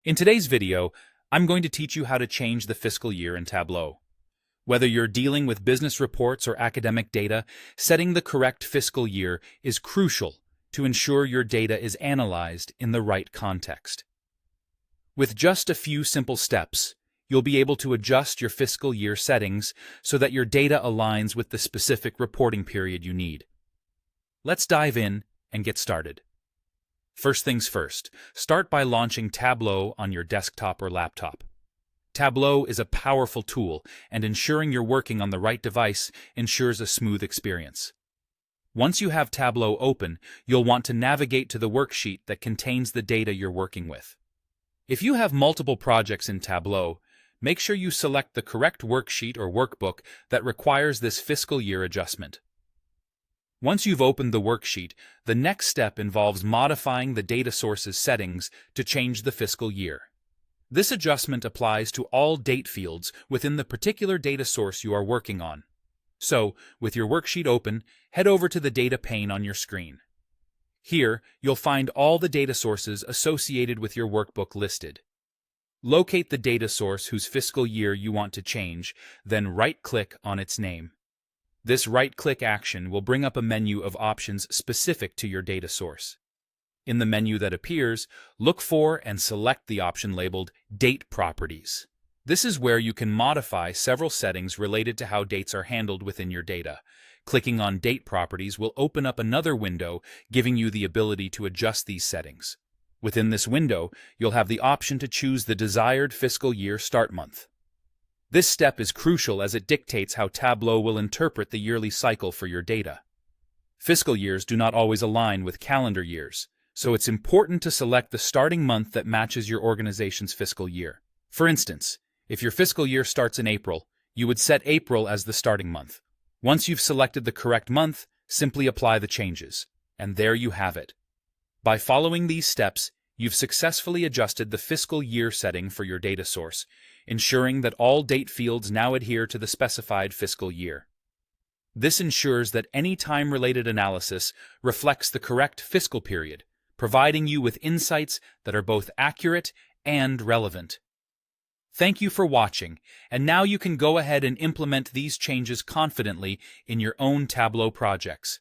In today's video, I'm going to teach you how to change the fiscal year in Tableau. Whether you're dealing with business reports or academic data, setting the correct fiscal year is crucial to ensure your data is analyzed in the right context. With just a few simple steps, you'll be able to adjust your fiscal year settings so that your data aligns with the specific reporting period you need. Let's dive in and get started. First things first, start by launching Tableau on your desktop or laptop. Tableau is a powerful tool, and ensuring you're working on the right device ensures a smooth experience. Once you have Tableau open, you'll want to navigate to the worksheet that contains the data you're working with. If you have multiple projects in Tableau, make sure you select the correct worksheet or workbook that requires this fiscal year adjustment. Once you've opened the worksheet, the next step involves modifying the data source's settings to change the fiscal year. This adjustment applies to all date fields within the particular data source you are working on. So, with your worksheet open, head over to the data pane on your screen. Here, you'll find all the data sources associated with your workbook listed. Locate the data source whose fiscal year you want to change, then right-click on its name. This right-click action will bring up a menu of options specific to your data source. In the menu that appears, look for and select the option labeled Date Properties. This is where you can modify several settings related to how dates are handled within your data. Clicking on Date Properties will open up another window, giving you the ability to adjust these settings. Within this window, you'll have the option to choose the desired fiscal year start month. This step is crucial as it dictates how Tableau will interpret the yearly cycle for your data. Fiscal years do not always align with calendar years, so it's important to select the starting month that matches your organization's fiscal year. For instance, if your fiscal year starts in April, you would set April as the starting month. Once you've selected the correct month, simply apply the changes, and there you have it. By following these steps, you've successfully adjusted the fiscal year setting for your data source, ensuring that all date fields now adhere to the specified fiscal year. This ensures that any time-related analysis reflects the correct fiscal period, providing you with insights that are both accurate and relevant. Thank you for watching, and now you can go ahead and implement these changes confidently in your own Tableau projects.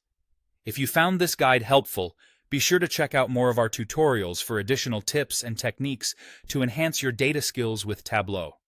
If you found this guide helpful, be sure to check out more of our tutorials for additional tips and techniques to enhance your data skills with Tableau.